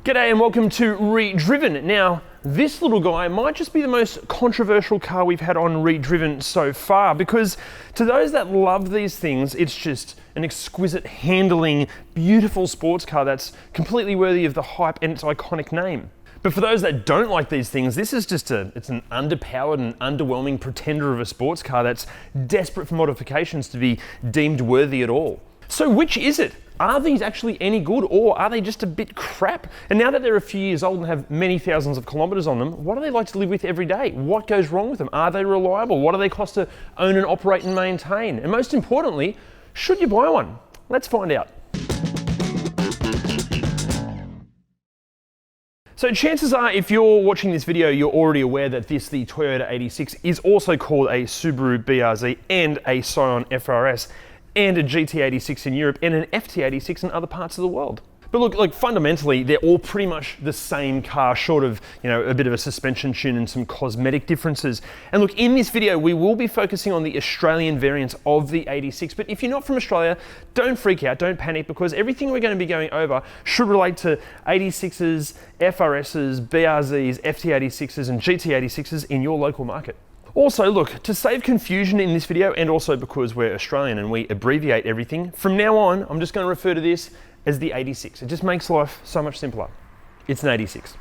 G'day and welcome to ReDriven. Now, this little guy might just be the most controversial car we've had on ReDriven so far, because to those that love these things, it's just an exquisite handling, beautiful sports car that's completely worthy of the hype and its iconic name. But for those that don't like these things, this is just it's an underpowered and underwhelming pretender of a sports car that's desperate for modifications to be deemed worthy at all. So which is it? Are these actually any good, or are they just a bit crap? And now that they're a few years old and have many thousands of kilometres on them, what do they like to live with every day? What goes wrong with them? Are they reliable? What do they cost to own and operate and maintain? And most importantly, should you buy one? Let's find out. So chances are, if you're watching this video, you're already aware that the Toyota 86 is also called a Subaru BRZ and a Scion FRS, and a GT86 in Europe and an FT86 in other parts of the world. But look, fundamentally, they're all pretty much the same car, short of, a bit of a suspension tune and some cosmetic differences. And look, in this video, we will be focusing on the Australian variants of the 86. But if you're not from Australia, don't freak out, don't panic, because everything we're going to be going over should relate to 86s, FRSs, BRZs, FT86s, and GT86s in your local market. Also, look, to save confusion in this video, and also because we're Australian and we abbreviate everything, from now on, I'm just going to refer to this as the 86. It just makes life so much simpler. It's an 86.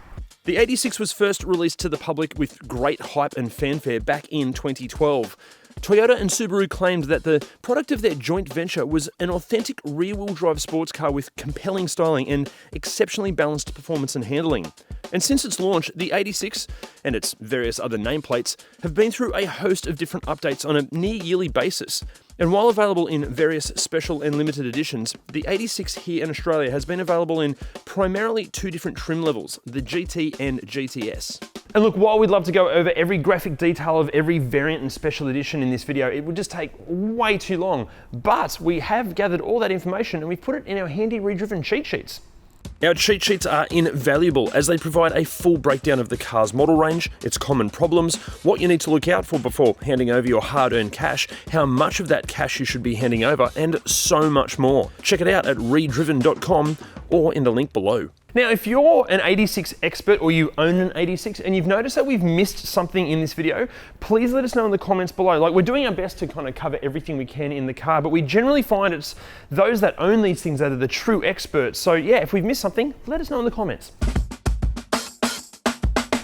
The 86 was first released to the public with great hype and fanfare back in 2012. Toyota and Subaru claimed that the product of their joint venture was an authentic rear-wheel drive sports car with compelling styling and exceptionally balanced performance and handling. And since its launch, the 86 and its various other nameplates have been through a host of different updates on a near-yearly basis. And while available in various special and limited editions, the 86 here in Australia has been available in primarily two different trim levels, the GT and GTS. And look, while we'd love to go over every graphic detail of every variant and special edition in this video, it would just take way too long. But we have gathered all that information and we've put it in our handy ReDriven cheat sheets. Our cheat sheets are invaluable as they provide a full breakdown of the car's model range, its common problems, what you need to look out for before handing over your hard-earned cash, how much of that cash you should be handing over, and so much more. Check it out at redriven.com or in the link below. Now, if you're an 86 expert or you own an 86 and you've noticed that we've missed something in this video, please let us know in the comments below. Like, we're doing our best to kind of cover everything we can in the car, but we generally find it's those that own these things that are the true experts. So yeah, if we've missed something, let us know in the comments.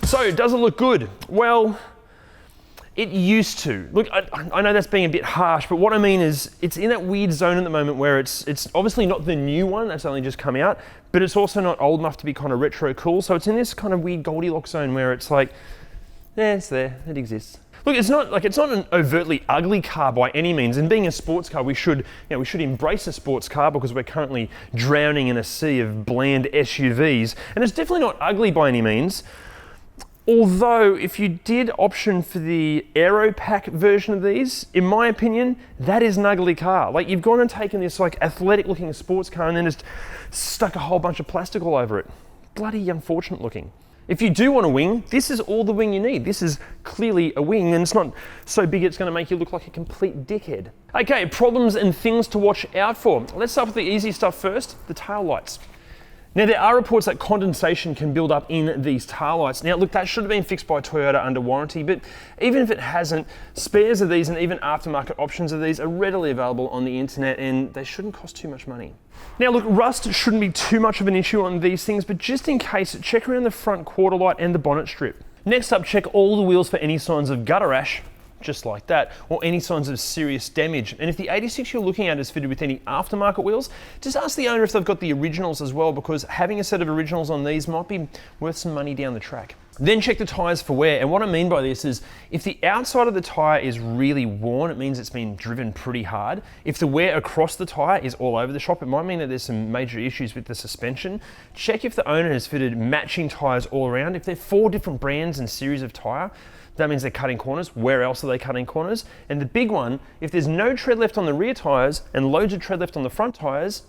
So, does it look good? Well, it used to. Look, I know that's being a bit harsh, but what I mean is it's in that weird zone at the moment where it's obviously not the new one that's only just come out, but it's also not old enough to be kind of retro cool. So it's in this kind of weird Goldilocks zone where it's like, yeah, it's there, it exists. Look, it's not an overtly ugly car by any means. And being a sports car, we should embrace a sports car because we're currently drowning in a sea of bland SUVs. And it's definitely not ugly by any means. Although, if you did option for the Aero Pack version of these, in my opinion, that is an ugly car. Like, you've gone and taken this like athletic looking sports car and then just stuck a whole bunch of plastic all over it. Bloody unfortunate looking. If you do want a wing, this is all the wing you need. This is clearly a wing and it's not so big it's going to make you look like a complete dickhead. Okay, problems and things to watch out for. Let's start with the easy stuff first, the tail lights. Now, there are reports that condensation can build up in these tail lights. Now, look, that should have been fixed by Toyota under warranty, but even if it hasn't, spares of these and even aftermarket options of these are readily available on the internet and they shouldn't cost too much money. Now, look, rust shouldn't be too much of an issue on these things, but just in case, check around the front quarter light and the bonnet strip. Next up, check all the wheels for any signs of gutter rash, just like that, or any signs of serious damage. And if the 86 you're looking at is fitted with any aftermarket wheels, just ask the owner if they've got the originals as well, because having a set of originals on these might be worth some money down the track. Then check the tyres for wear, and what I mean by this is if the outside of the tyre is really worn, it means it's been driven pretty hard. If the wear across the tyre is all over the shop, it might mean that there's some major issues with the suspension. Check if the owner has fitted matching tyres all around. If they're 4 different brands and series of tyre, that means they're cutting corners. Where else are they cutting corners? And the big one, if there's no tread left on the rear tyres and loads of tread left on the front tyres,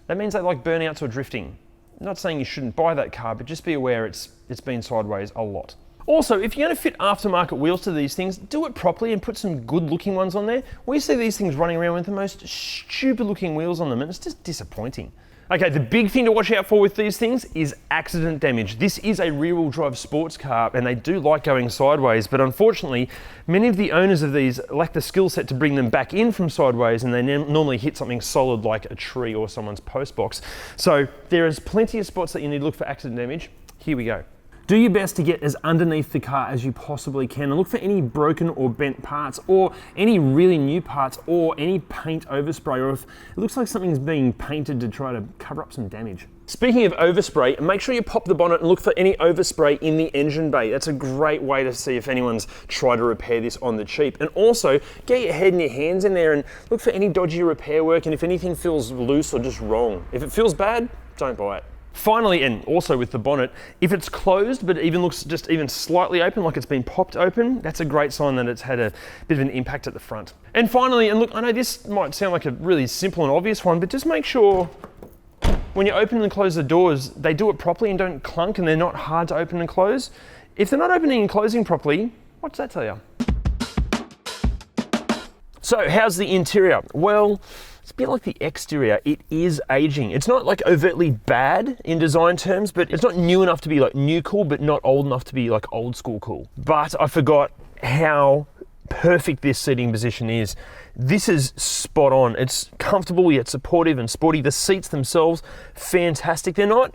that means they like burnouts or drifting. I'm not saying you shouldn't buy that car, but just be aware it's been sideways a lot. Also, if you're going to fit aftermarket wheels to these things, do it properly and put some good looking ones on there. We see these things running around with the most stupid looking wheels on them and it's just disappointing. Okay, the big thing to watch out for with these things is accident damage. This is a rear-wheel drive sports car and they do like going sideways, but unfortunately, many of the owners of these lack the skill set to bring them back in from sideways, and they normally hit something solid like a tree or someone's post box. So there is plenty of spots that you need to look for accident damage. Here we go. Do your best to get as underneath the car as you possibly can and look for any broken or bent parts or any really new parts or any paint overspray, or if it looks like something's being painted to try to cover up some damage. Speaking of overspray, make sure you pop the bonnet and look for any overspray in the engine bay. That's a great way to see if anyone's tried to repair this on the cheap. And also, get your head and your hands in there and look for any dodgy repair work, and if anything feels loose or just wrong. If it feels bad, don't buy it. Finally, and also with the bonnet, if it's closed but even looks just even slightly open, like it's been popped open, that's a great sign that it's had a bit of an impact at the front. And finally, and look, I know this might sound like a really simple and obvious one, but just make sure when you open and close the doors, they do it properly and don't clunk, and they're not hard to open and close. If they're not opening and closing properly, what does that tell you? So how's the interior? Well, it's a bit like the exterior. It is aging. It's not like overtly bad in design terms, but it's not new enough to be like new cool, but not old enough to be like old school cool. But I forgot how perfect this seating position is. This is spot on. It's comfortable yet supportive and sporty. The seats themselves, fantastic. They're not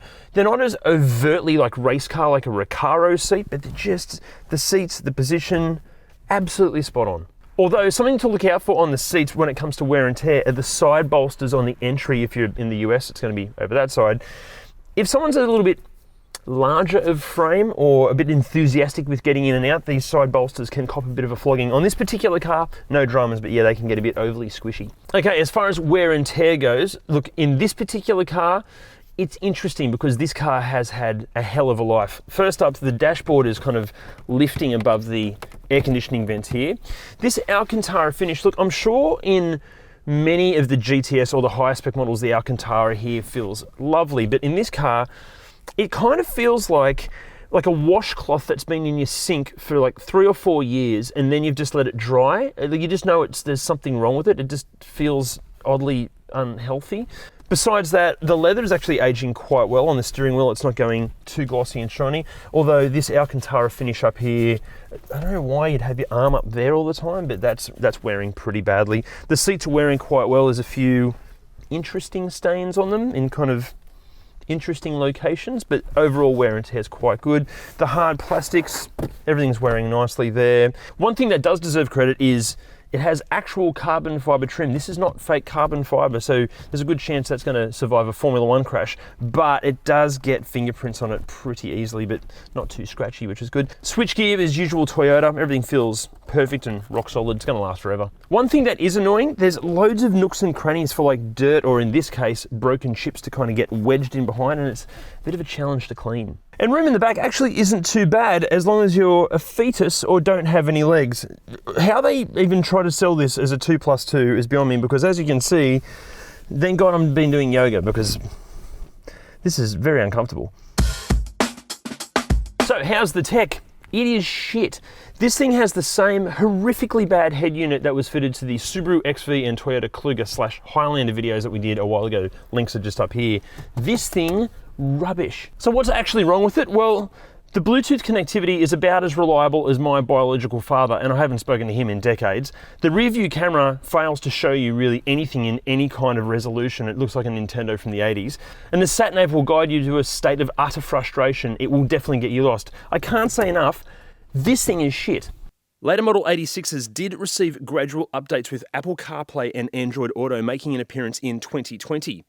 as overtly like race car like a Recaro seat, but they're just the seats, the position, absolutely spot on. Although something to look out for on the seats when it comes to wear and tear are the side bolsters on the entry. If you're in the US, it's going to be over that side. If someone's a little bit larger of frame or a bit enthusiastic with getting in and out, these side bolsters can cop a bit of a flogging. On this particular car, no dramas, but yeah, they can get a bit overly squishy. Okay, as far as wear and tear goes, look, in this particular car, it's interesting because this car has had a hell of a life. First up, the dashboard is kind of lifting above the air conditioning vents here. This Alcantara finish, look, I'm sure in many of the GTS or the higher spec models, the Alcantara here feels lovely, but in this car, it kind of feels like a washcloth that's been in your sink for like 3 or 4 years, and then you've just let it dry. You just know there's something wrong with it. It just feels oddly unhealthy. Besides that, the leather is actually aging quite well on the steering wheel. It's not going too glossy and shiny, although this Alcantara finish up here, I don't know why you'd have your arm up there all the time, but that's wearing pretty badly. The seats are wearing quite well. There's a few interesting stains on them in kind of interesting locations, but overall wear and tear is quite good. The hard plastics, everything's wearing nicely there. One thing that does deserve credit is it has actual carbon fiber trim. This is not fake carbon fiber, so there's a good chance that's going to survive a Formula One crash, but it does get fingerprints on it pretty easily, but not too scratchy, which is good. Switchgear is usual Toyota. Everything feels perfect and rock solid. It's going to last forever. One thing that is annoying, there's loads of nooks and crannies for like dirt, or in this case, broken chips to kind of get wedged in behind, and it's a bit of a challenge to clean. And room in the back actually isn't too bad as long as you're a fetus or don't have any legs. How they even try to sell this as a 2+2 is beyond me, because as you can see, thank God I've been doing yoga, because this is very uncomfortable. So how's the tech? It is shit. This thing has the same horrifically bad head unit that was fitted to the Subaru XV and Toyota Kluger/Highlander videos that we did a while ago. Links are just up here. This thing, rubbish. So what's actually wrong with it? Well, the Bluetooth connectivity is about as reliable as my biological father, and I haven't spoken to him in decades. The rear view camera fails to show you really anything in any kind of resolution. It looks like a Nintendo from the 80s. And the sat-nav will guide you to a state of utter frustration. It will definitely get you lost. I can't say enough, this thing is shit. Later model 86s did receive gradual updates with Apple CarPlay and Android Auto making an appearance in 2020.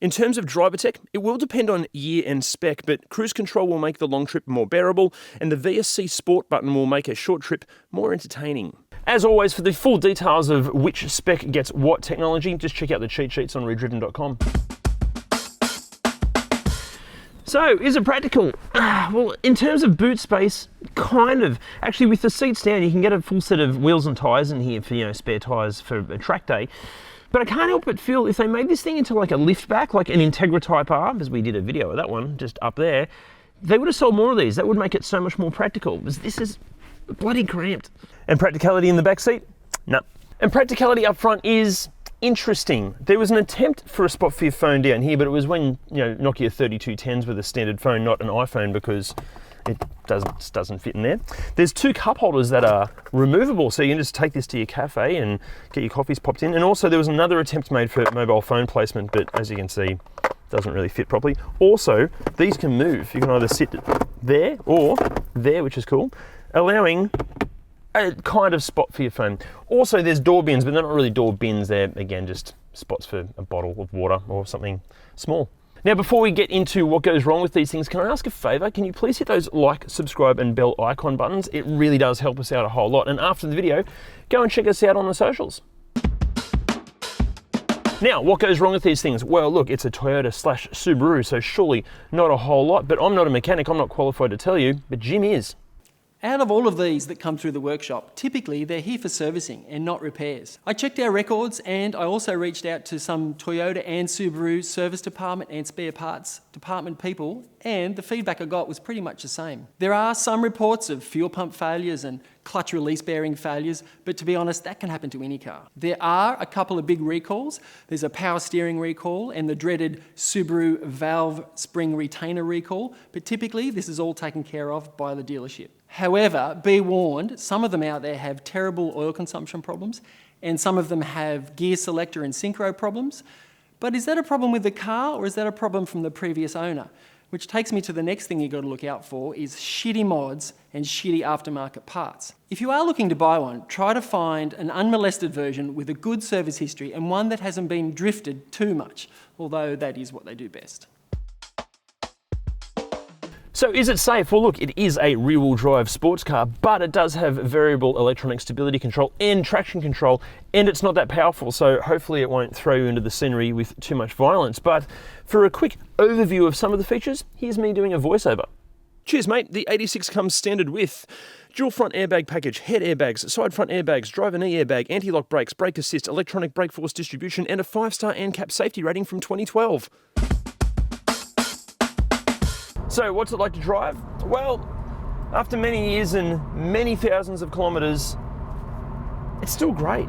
In terms of driver tech, it will depend on year and spec, but cruise control will make the long trip more bearable, and the VSC Sport button will make a short trip more entertaining. As always, for the full details of which spec gets what technology, just check out the cheat sheets on ReDriven.com. So, is it practical? Well, in terms of boot space, kind of. Actually, with the seats down, you can get a full set of wheels and tyres in here for, spare tyres for a track day. But I can't help but feel if they made this thing into like a liftback, like an Integra Type R, because we did a video of that one just up there, they would have sold more of these. That would make it so much more practical, because this is bloody cramped. And practicality in the back seat? No. And practicality up front is interesting. There was an attempt for a spot for your phone down here, but it was when, Nokia 3210s were the standard phone, not an iPhone, because it doesn't fit in there. There's 2 cup holders that are removable, so you can just take this to your cafe and get your coffees popped in. And also there was another attempt made for mobile phone placement, but as you can see, doesn't really fit properly. Also, these can move. You can either sit there or there, which is cool, allowing a kind of spot for your phone. Also, there's door bins, but they're not really door bins. They're, again, just spots for a bottle of water or something small. Now, before we get into what goes wrong with these things, can I ask a favor? Can you please hit those like, subscribe, and bell icon buttons? It really does help us out a whole lot. And after the video, go and check us out on the socials. Now, what goes wrong with these things? Well, look, it's a Toyota/Subaru, so surely not a whole lot, but I'm not a mechanic, I'm not qualified to tell you, but Jim is. Out of all of these that come through the workshop, typically they're here for servicing and not repairs. I checked our records and I also reached out to some Toyota and Subaru service department and spare parts department people, and the feedback I got was pretty much the same. There are some reports of fuel pump failures and clutch release bearing failures, but to be honest, that can happen to any car. There are a couple of big recalls. There's a power steering recall and the dreaded Subaru valve spring retainer recall, but typically this is all taken care of by the dealership. However, be warned, some of them out there have terrible oil consumption problems, and some of them have gear selector and synchro problems. But is that a problem with the car, or is that a problem from the previous owner? Which takes me to the next thing you've got to look out for is shitty mods and shitty aftermarket parts. If you are looking to buy one, try to find an unmolested version with a good service history and one that hasn't been drifted too much, although that is what they do best. So is it safe? Well, look, it is a rear-wheel drive sports car, but it does have variable electronic stability control and traction control, and it's not that powerful, so hopefully it won't throw you into the scenery with too much violence. But for a quick overview of some of the features, here's me doing a voiceover. Cheers, mate. The 86 comes standard with dual front airbag package, head airbags, side front airbags, driver knee airbag, anti-lock brakes, brake assist, electronic brake force distribution, and a 5-star ANCAP safety rating from 2012. So what's it like to drive? Well, after many years and many thousands of kilometres, it's still great.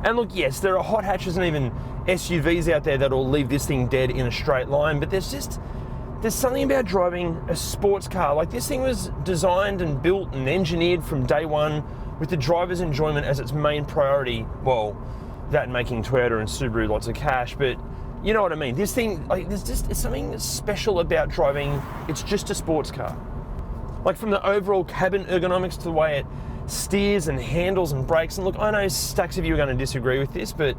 And look, yes, there are hot hatches and even SUVs out there that'll leave this thing dead in a straight line, but there's something about driving a sports car. Like, this thing was designed and built and engineered from day one with the driver's enjoyment as its main priority. Well, that and making Toyota and Subaru lots of cash, but you know what I mean. This thing, like, it's something special about driving. It's just a sports car. Like, from the overall cabin ergonomics to the way it steers and handles and brakes. And look, I know stacks of you are going to disagree with this, but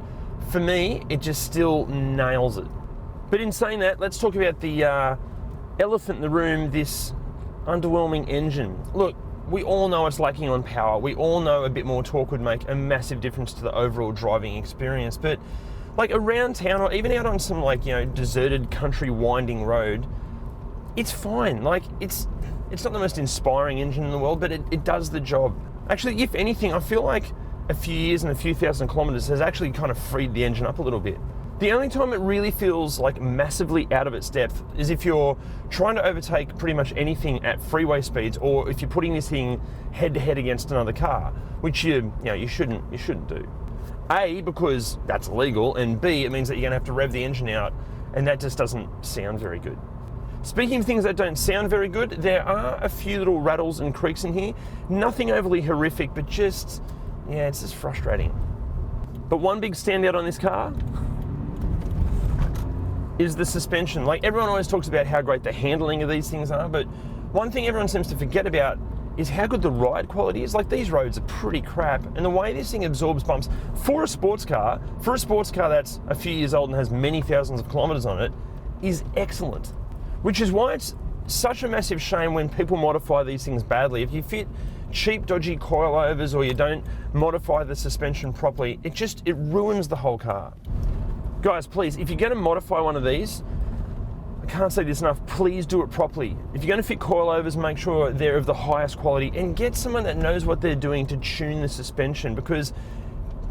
for me, it just still nails it. But in saying that, let's talk about the elephant in the room, this underwhelming engine. Look, we all know it's lacking on power. We all know a bit more torque would make a massive difference to the overall driving experience. But like, around town or even out on some, like, deserted country winding road, it's fine. Like, it's not the most inspiring engine in the world, but it does the job. Actually, if anything, I feel like a few years and a few thousand kilometers has actually kind of freed the engine up a little bit. The only time it really feels like massively out of its depth is if you're trying to overtake pretty much anything at freeway speeds, or if you're putting this thing head to head against another car, which you shouldn't do. A, because that's illegal, and B, it means that you're going to have to rev the engine out, and that just doesn't sound very good. Speaking of things that don't sound very good, there are a few little rattles and creaks in here. Nothing overly horrific, but just, it's just frustrating. But one big standout on this car is the suspension. Like, everyone always talks about how great the handling of these things are, but one thing everyone seems to forget about is how good the ride quality is. Like, these roads are pretty crap, and the way this thing absorbs bumps for a sports car that's a few years old and has many thousands of kilometers on it, is excellent. Which is why it's such a massive shame when people modify these things badly. If you fit cheap, dodgy coilovers, or you don't modify the suspension properly, it ruins the whole car. Guys, please, if you're going to modify one of these, I can't say this enough, please do it properly. If you're going to fit coilovers, make sure they're of the highest quality, and get someone that knows what they're doing to tune the suspension, because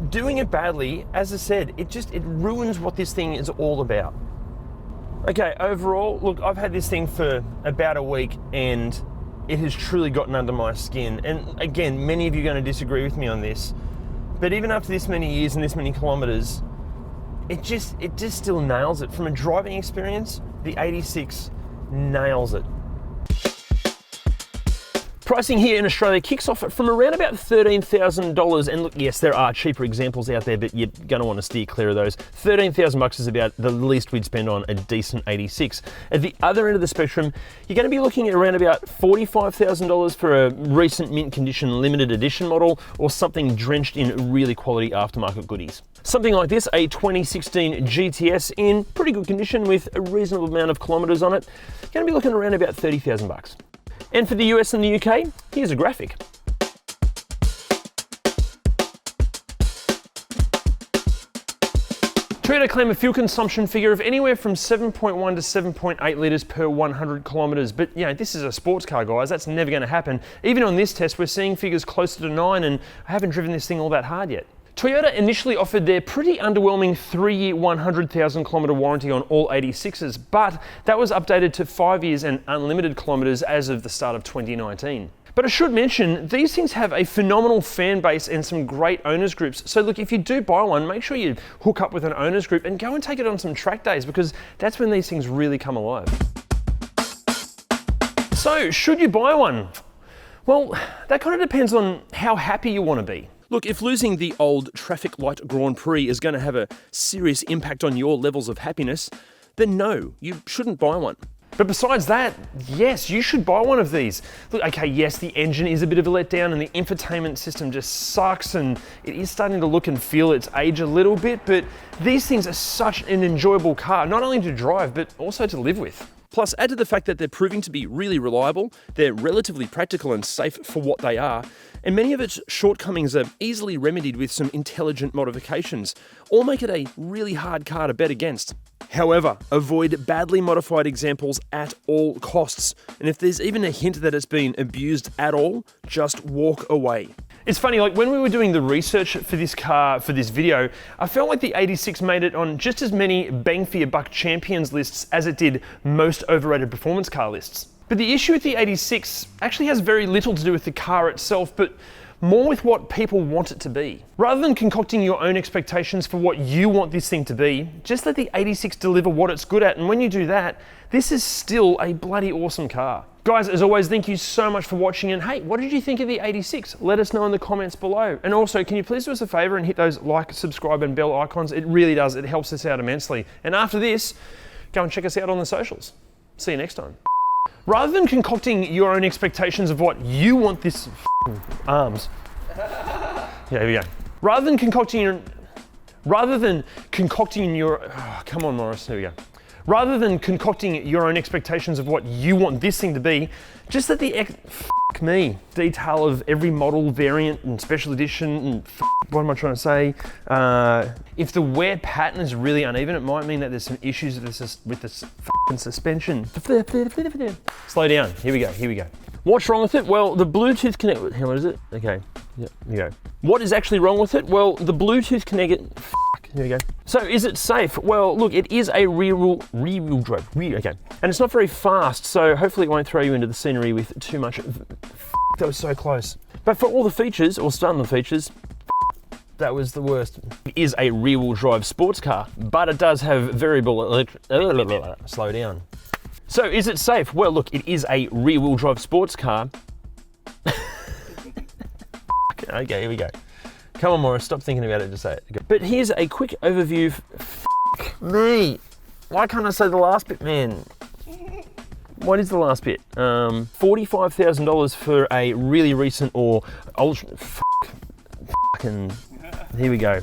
doing it badly, as I said, it ruins what this thing is all about. Okay, overall, look, I've had this thing for about a week, and it has truly gotten under my skin. And again, many of you are going to disagree with me on this, but even after this many years and this many kilometers, it just still nails it. From a driving experience, the 86 nails it. Pricing here in Australia kicks off from around about $13,000. And look, yes, there are cheaper examples out there, but you're going to want to steer clear of those. $13,000 is about the least we'd spend on a decent 86. At the other end of the spectrum, you're going to be looking at around about $45,000 for a recent mint condition limited edition model, or something drenched in really quality aftermarket goodies. Something like this, a 2016 GTS in pretty good condition with a reasonable amount of kilometres on it, you're going to be looking around about $30,000. And for the US and the UK, here's a graphic. Toyota claim a fuel consumption figure of anywhere from 7.1 to 7.8 litres per 100 kilometres. But you know, this is a sports car, guys. That's never going to happen. Even on this test, we're seeing figures closer to 9, and I haven't driven this thing all that hard yet. Toyota initially offered their pretty underwhelming 3-year 100,000 kilometre warranty on all 86s, but that was updated to 5 years and unlimited kilometres as of the start of 2019. But I should mention, these things have a phenomenal fan base and some great owners groups. So look, if you do buy one, make sure you hook up with an owners group and go and take it on some track days, because that's when these things really come alive. So, should you buy one? Well, that kind of depends on how happy you want to be. Look, if losing the old traffic light Grand Prix is going to have a serious impact on your levels of happiness, then no, you shouldn't buy one. But besides that, yes, you should buy one of these. Look, okay, yes, the engine is a bit of a letdown and the infotainment system just sucks, and it is starting to look and feel its age a little bit, but these things are such an enjoyable car, not only to drive, but also to live with. Plus, add to the fact that they're proving to be really reliable, they're relatively practical and safe for what they are, and many of its shortcomings are easily remedied with some intelligent modifications, all make it a really hard car to bet against. However, avoid badly modified examples at all costs, and if there's even a hint that it's been abused at all, just walk away. It's funny, like when we were doing the research for this car, for this video, I felt like the 86 made it on just as many bang for your buck champions lists as it did most overrated performance car lists. But the issue with the 86 actually has very little to do with the car itself, but more with what people want it to be. Rather than concocting your own expectations for what you want this thing to be, just let the 86 deliver what it's good at, and when you do that, this is still a bloody awesome car. Guys, as always, thank you so much for watching, and hey, what did you think of the 86? Let us know in the comments below. And also, can you please do us a favor and hit those like, subscribe, and bell icons? It really does, it helps us out immensely. And after this, go and check us out on the socials. See you next time. Rather than concocting your own expectations of what you want this arms. Yeah, here we go. Rather than concocting your, oh, come on, Morris, here we go. Rather than concocting your own expectations of what you want this thing to be, just let the detail of every model, variant, and special edition, and what am I trying to say? If the wear pattern is really uneven, it might mean that there's some issues with this suspension. Slow down, here we go. What's wrong with it? Well, the Bluetooth connect, how is it? Okay, yeah, here we go. What is actually wrong with it? Well, the Bluetooth connect, here we go. So is it safe? Well, look, it is a rear-wheel drive, okay. And it's not very fast, so hopefully it won't throw you into the scenery with too much, that was so close. But for all the features, or some of the features, that was the worst. It is a rear-wheel drive sports car, but it does have variable slow down. So is it safe? Well, look, it is a rear-wheel drive sports car. Okay, here we go. Come on, Morris, stop thinking about it, just say it. Okay. But here's a quick overview. Me. Why can't I say the last bit, man? What is the last bit? $45,000 for a really recent or ultra. Fucking. Here we go.